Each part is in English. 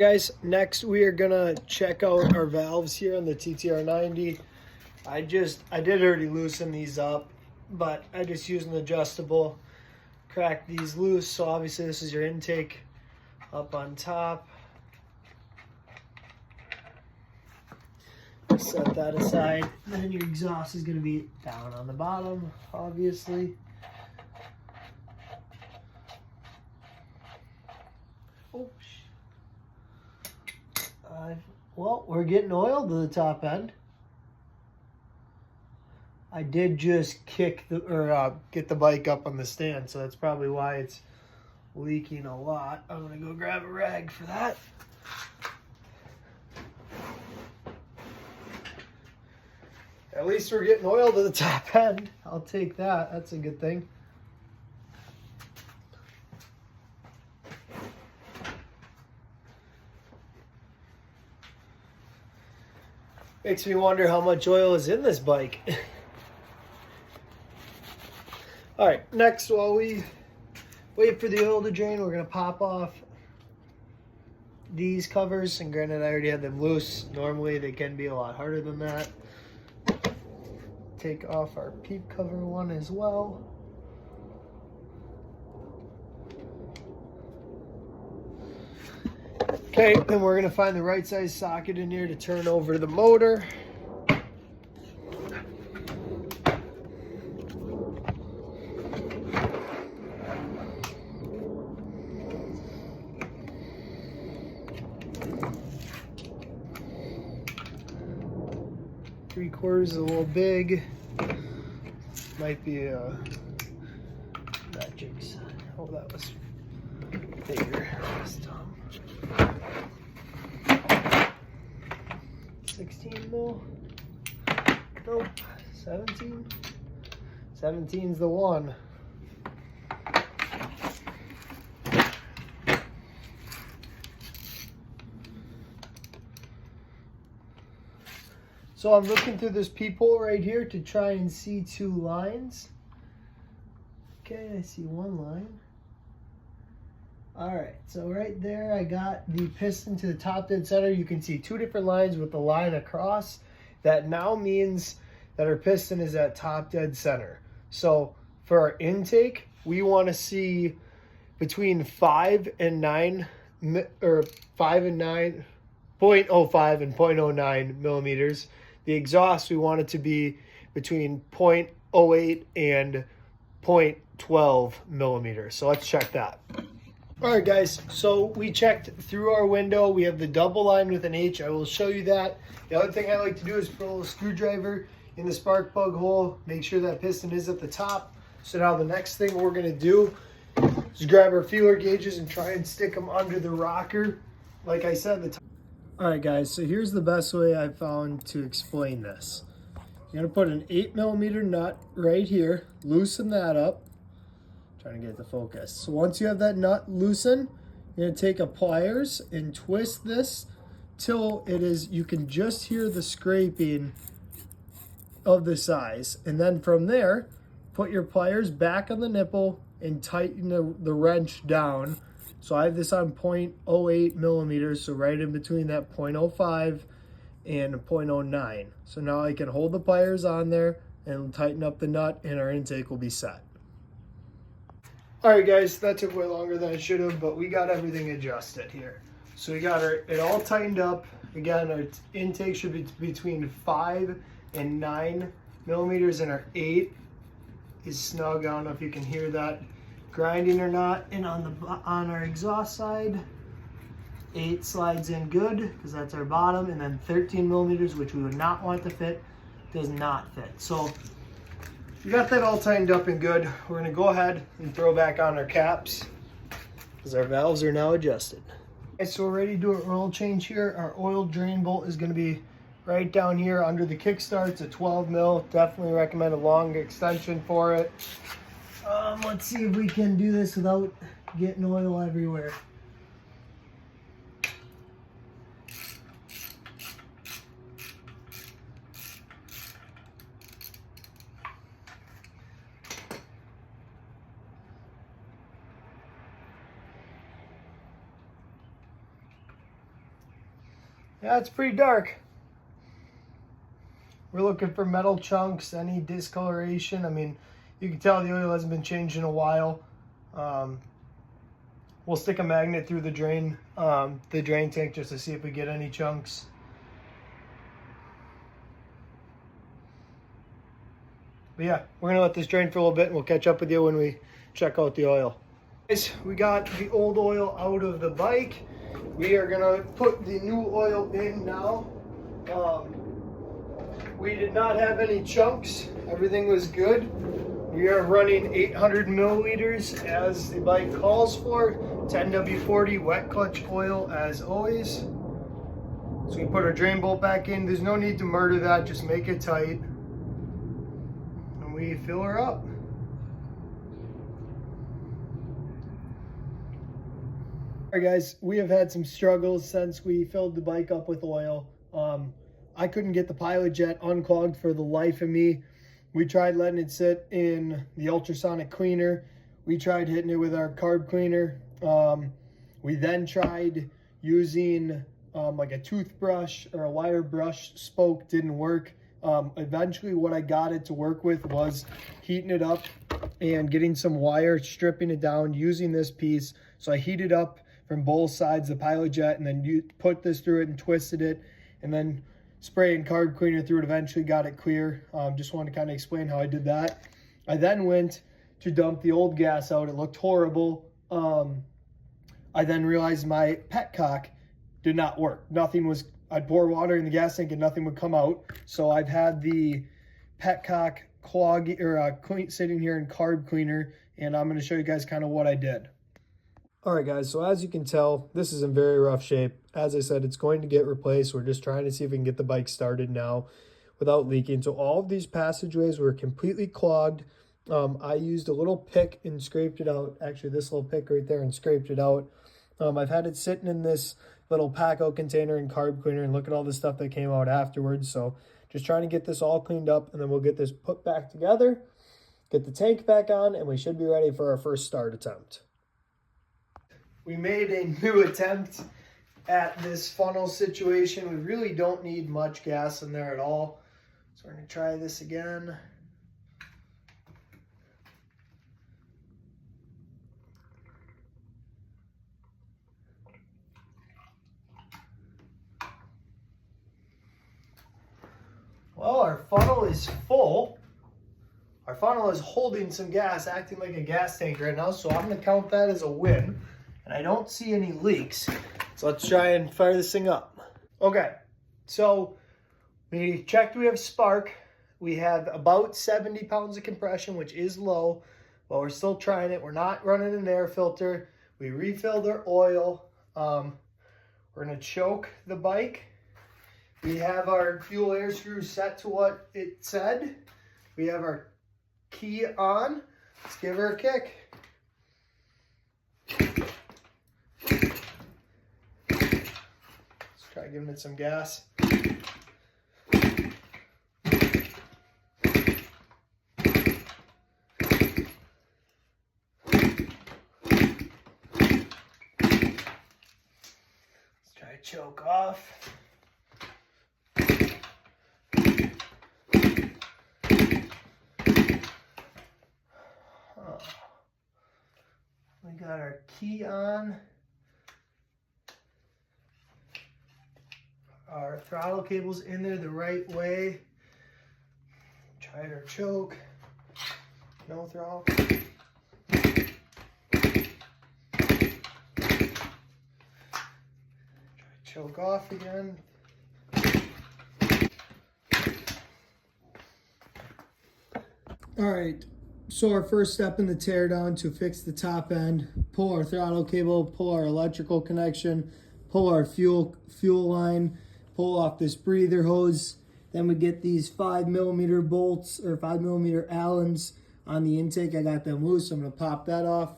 Guys, next we are gonna check out our valves here on the TTR 90. I did already loosen these up, but I just used an adjustable, crack these loose. So obviously this is your intake up on top. Set that aside. Then your exhaust is gonna be down on the bottom, obviously. Oh, well, we're getting oil to the top end. I did just get the bike up on the stand, so that's probably why it's leaking a lot. I'm gonna go grab a rag for that. At least we're getting oil to the top end. I'll take that. That's a good thing. Makes me wonder how much oil is in this bike. All right, next, while we wait for the oil to drain, we're gonna pop off these covers. And granted, I already had them loose. Normally they can be a lot harder than that. Take off our peep cover one as well. Okay, then we're gonna find the right size socket in here to turn over the motor. Three-quarters is a little big. Might be a Magic's. Oh, that was bigger last time. 16 mil? Nope. 17? 17's the one. So I'm looking through this peephole right here to try and see two lines. Okay, I see one line. All right, so right there I got the piston to the top dead center. You can see two different lines with the line across. That now means that our piston is at top dead center. So for our intake, we want to see between 5 and 9, or 5 and 9, 0.05 and 0.09 millimeters. The exhaust, we want it to be between 0.08 and 0.12 millimeters. So let's check that. All right, guys, so we checked through our window. We have the double line with an H. I will show you that. The other thing I like to do is put a little screwdriver in the spark plug hole, make sure that piston is at the top. So now the next thing we're gonna do is grab our feeler gauges and try and stick them under the rocker. Like I said, the top. All right, guys, so here's the best way I've found to explain this. You're gonna put an 8 millimeter nut right here, loosen that up. Trying to get it to focus. So once you have that nut loosened, you're gonna take a pliers and twist this till it is, you can just hear the scraping of the size. And then from there, put your pliers back on the nipple and tighten the wrench down. So I have this on 0.08 millimeters, so right in between that 0.05 and 0.09. So now I can hold the pliers on there and tighten up the nut, and our intake will be set. All right, guys, that took way longer than it should have, but we got everything adjusted here. So we got it all tightened up. Again, our intake should be between 5 and 9 millimeters, and our 8 is snug. I don't know if you can hear that grinding or not. And on our exhaust side, 8 slides in good because that's our bottom, and then 13 millimeters, which we would not want to fit, does not fit. So we got that all tightened up and good. We're gonna go ahead and throw back on our caps because our valves are now adjusted. Okay, so we're ready to do an oil change here. Our oil drain bolt is gonna be right down here under the kickstart. It's a 12 mil. Definitely recommend a long extension for it. Let's see if we can do this without getting oil everywhere. Yeah, it's pretty dark. We're looking for metal chunks, any discoloration. I mean, you can tell the oil hasn't been changed in a while. We'll stick a magnet through the drain tank just to see if we get any chunks. But yeah, we're gonna let this drain for a little bit and we'll catch up with you when we check out the oil. Guys, we got the old oil out of the bike. We are gonna put the new oil in now. We did not have any chunks. Everything was good. We are running 800 milliliters as the bike calls for. 10W40 wet clutch oil as always. So we put our drain bolt back in. There's no need to murder that, just make it tight. And we fill her up. Alright guys, we have had some struggles since we filled the bike up with oil. I couldn't get the pilot jet unclogged for the life of me. We tried letting it sit in the ultrasonic cleaner. We tried hitting it with our carb cleaner. We then tried using like a toothbrush or a wire brush spoke, didn't work. Eventually what I got it to work with was heating it up and getting some wire, stripping it down, using this piece. So I heated up from both sides of the pilot jet and then you put this through it and twisted it and then spraying carb cleaner through it, eventually got it clear. Just wanted to kind of explain how I did that. I then went to dump the old gas out. It looked horrible. I then realized my petcock did not work. Nothing was, I'd pour water in the gas tank and nothing would come out. So I've had the petcock clog or sitting here in carb cleaner, and I'm going to show you guys kind of what I did. All right, guys, so as you can tell, this is in very rough shape. As I said, it's going to get replaced. We're just trying to see if we can get the bike started now without leaking. So all of these passageways were completely clogged. I used a little pick and scraped it out. Actually, this little pick right there and scraped it out. I've had it sitting in this little pack-out container and carb cleaner, and look at all the stuff that came out afterwards. So just trying to get this all cleaned up, and then we'll get this put back together, get the tank back on, and we should be ready for our first start attempt. We made a new attempt at this funnel situation. We really don't need much gas in there at all. So we're going to try this again. Well, our funnel is full. Our funnel is holding some gas, acting like a gas tank right now. So I'm going to count that as a win. And I don't see any leaks. So let's try and fire this thing up. Okay, so we checked, we have spark. We have about 70 pounds of compression, which is low, but we're still trying it. We're not running an air filter. We refilled our oil. We're gonna choke the bike. We have our fuel air screw set to what it said. We have our key on. Let's give her a kick. Try giving it some gas. Let's try to choke off. We got our key on. Our throttle cable's in there the right way. Tried our choke. No throttle. Try choke off again. All right, so our first step in the teardown to fix the top end, pull our throttle cable, pull our electrical connection, pull our fuel line, pull off this breather hose. Then we get these 5mm bolts or 5mm Allens on the intake. I got them loose, so I'm gonna pop that off.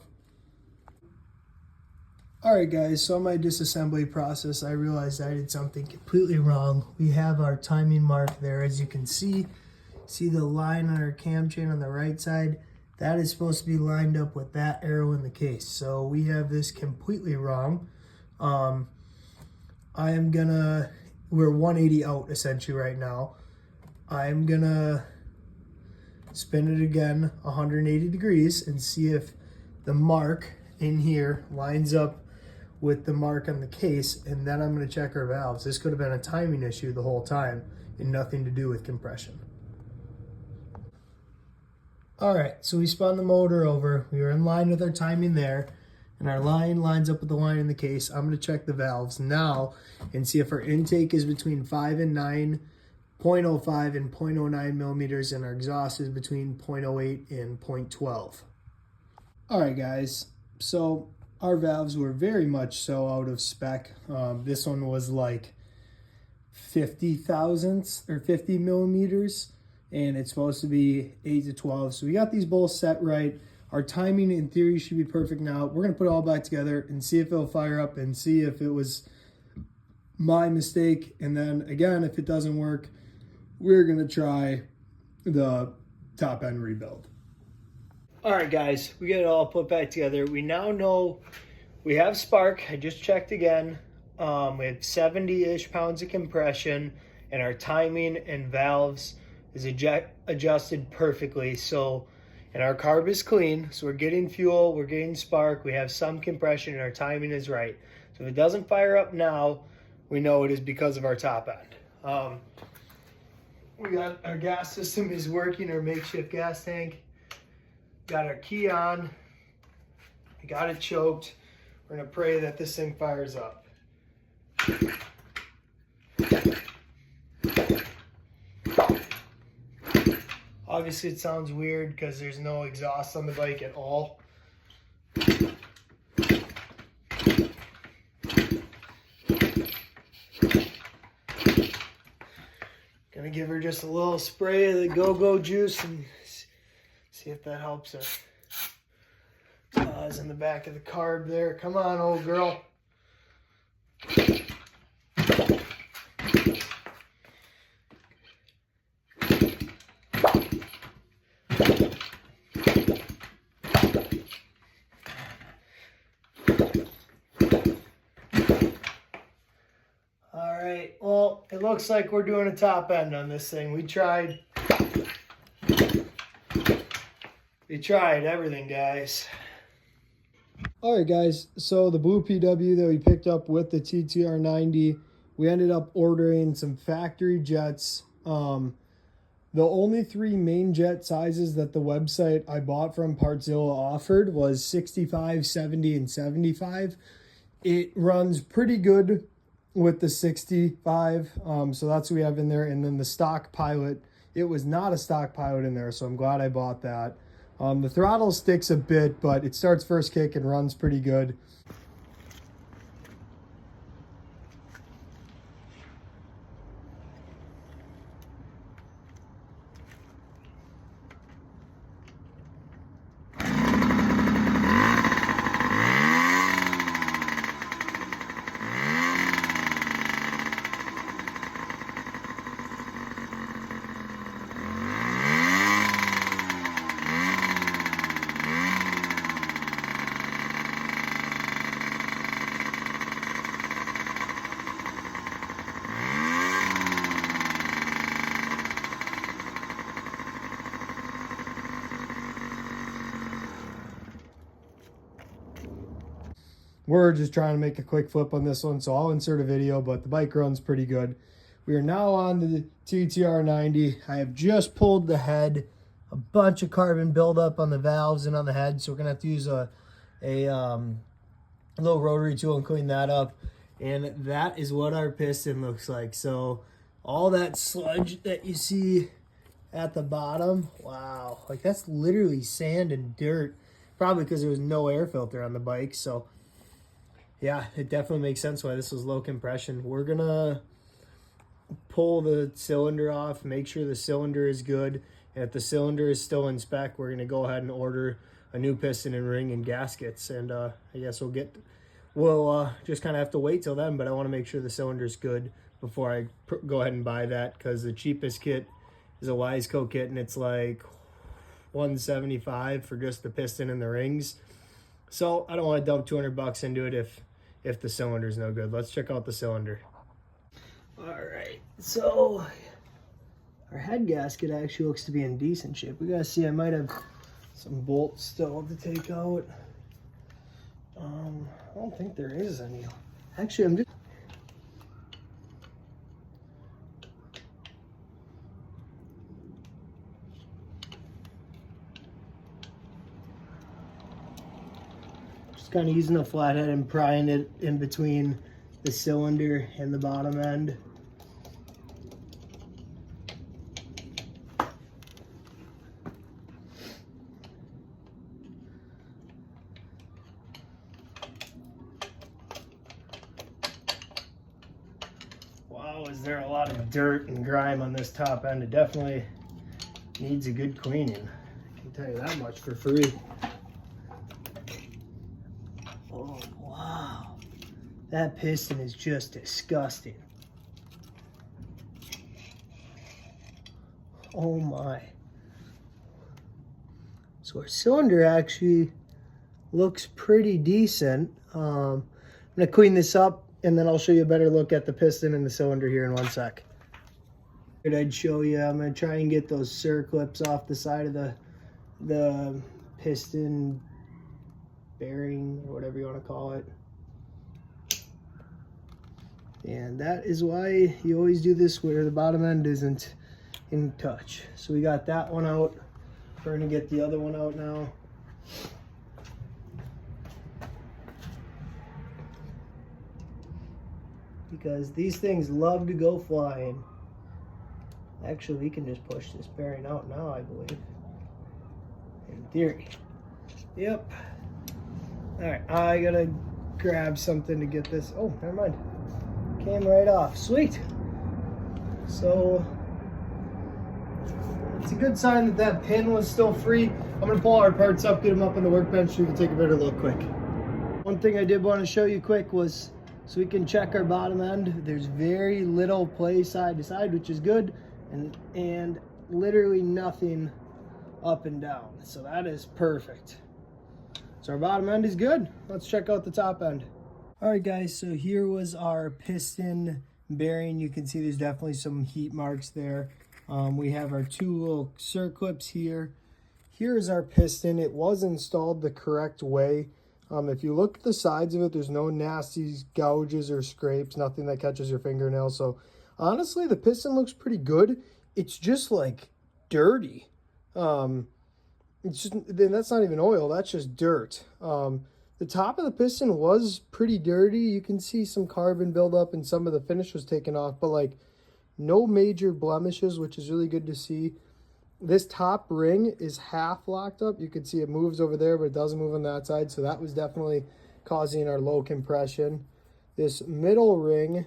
All right guys, so on my disassembly process, I realized I did something completely wrong. We have our timing mark there, as you can see. See the line on our cam chain on the right side? That is supposed to be lined up with that arrow in the case. So we have this completely wrong. I am gonna we're 180 out essentially right now. I'm gonna spin it again 180 degrees and see if the mark in here lines up with the mark on the case, and then I'm gonna check our valves. This could have been a timing issue the whole time and nothing to do with compression. All right, so we spun the motor over. We were in line with our timing there, and our line lines up with the line in the case. I'm gonna check the valves now and see if our intake is between 5 and 9, 0.05 and 0.09 millimeters, and our exhaust is between 0.08 and 0.12. All right, guys, so our valves were very much so out of spec. This one was like 50 thousandths or 50 millimeters, and it's supposed to be 8 to 12. So we got these both set right. Our timing in theory should be perfect now. We're gonna put it all back together and see if it'll fire up and see if it was my mistake. And then again, if it doesn't work, we're gonna try the top end rebuild. All right, guys, we got it all put back together. We now know we have spark. I just checked again. We have 70-ish pounds of compression, and our timing and valves is adjusted perfectly. So, and our carb is clean. So we're getting fuel, we're getting spark, we have some compression, and our timing is right. So if it doesn't fire up now, we know it is because of our top end. We got our gas system is working, our makeshift gas tank. Got our key on. We got it choked. We're gonna pray that this thing fires up. Obviously it sounds weird because there's no exhaust on the bike at all. Gonna give her just a little spray of the go-go juice and see if that helps her. It's in the back of the carb there. Come on, old girl. All right, well, it looks like we're doing a top end on this thing. We tried everything, guys. All right, guys, so the blue PW that we picked up with the TTR 90, we ended up ordering some factory jets. The only 3 main jet sizes that the website I bought from Partzilla offered was 65, 70, and 75. It runs pretty good with the 65, so that's what we have in there. And then the stock Pilot, it was not a stock Pilot in there, so I'm glad I bought that. The throttle sticks a bit, but it starts first kick and runs pretty good. We're just trying to make a quick flip on this one, so I'll insert a video, but the bike runs pretty good. We are now on the TTR 90. I have just pulled the head, a bunch of carbon buildup on the valves and on the head, so we're gonna have to use a little rotary tool and clean that up. And that is what our piston looks like. So all that sludge that you see at the bottom, wow, like that's literally sand and dirt, probably because there was no air filter on the bike. So yeah, it definitely makes sense why this was low compression. We're gonna pull the cylinder off, make sure the cylinder is good, and if the cylinder is still in spec, we're gonna go ahead and order a new piston and ring and gaskets. And I guess we'll just kind of have to wait till then, but I want to make sure the cylinder's good before I go ahead and buy that, because the cheapest kit is a Wiseco kit, and it's like $175 for just the piston and the rings. So I don't want to dump $200 into it if the cylinder's no good. Let's check out the cylinder. All right, so our head gasket actually looks to be in decent shape. We gotta see, I might have some bolts still to take out. I don't think there is any. Actually, I'm just... kind of using a flathead and prying it in between the cylinder and the bottom end. Wow, is there a lot of dirt and grime on this top end? It definitely needs a good cleaning. I can tell you that much for free. Oh, wow. That piston is just disgusting. Oh my. So our cylinder actually looks pretty decent. I'm gonna clean this up and then I'll show you a better look at the piston and the cylinder here in one sec. I'd show you, I'm gonna try and get those circlips off the side of the piston bearing, or whatever you want to call it. And that is why you always do this where the bottom end isn't in touch. So we got that one out. We're gonna get the other one out now. Because these things love to go flying. Actually, we can just push this bearing out now, I believe. In theory. Yep. Alright, I gotta grab something to get this. Oh, never mind. Came right off. Sweet. So, it's a good sign that that pin was still free. I'm gonna pull our parts up, get them up on the workbench so we can take a better look quick. One thing I did want to show you quick was so we can check our bottom end. There's very little play side to side, which is good, and literally nothing up and down. So that is perfect. So our bottom end is good. Let's check out the top end. All right, guys, so here was our piston bearing. You can see there's definitely some heat marks there. We have our two little circlips here. Here is our piston. It was installed the correct way. If you look at the sides of it, there's no nasty gouges or scrapes, nothing that catches your fingernail. So honestly, the piston looks pretty good. It's just like dirty. It's just, then that's not even oil, that's just dirt. The top of the piston was pretty dirty. You can see some carbon buildup and some of the finish was taken off, but like no major blemishes, which is really good to see. This top ring is half locked up. You can see it moves over there, but it doesn't move on that side. So that was definitely causing our low compression. This middle ring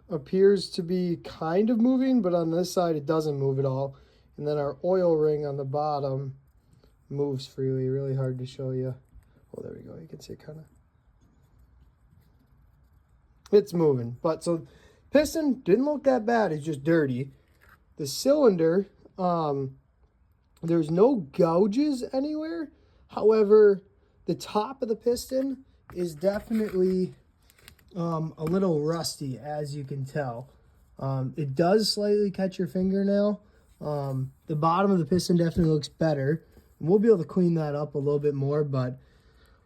appears to be kind of moving, but on this side it doesn't move at all. And then our oil ring on the bottom moves freely. Really hard to show you. Oh, there we go. You can see it kind of. It's moving. But so piston didn't look that bad. It's just dirty. The cylinder, there's no gouges anywhere. However, the top of the piston is definitely a little rusty, as you can tell. It does slightly catch your fingernail. The bottom of the piston definitely looks better. We'll be able to clean that up a little bit more, but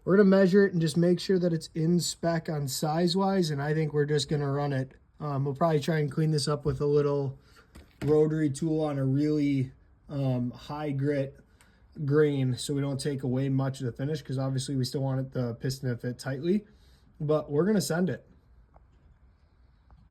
we're going to measure it and just make sure that it's in spec on size-wise, and I think we're just going to run it. We'll probably try and clean this up with a little rotary tool on a really high grit grain so we don't take away much of the finish, because obviously we still want the piston to fit tightly, but we're going to send it.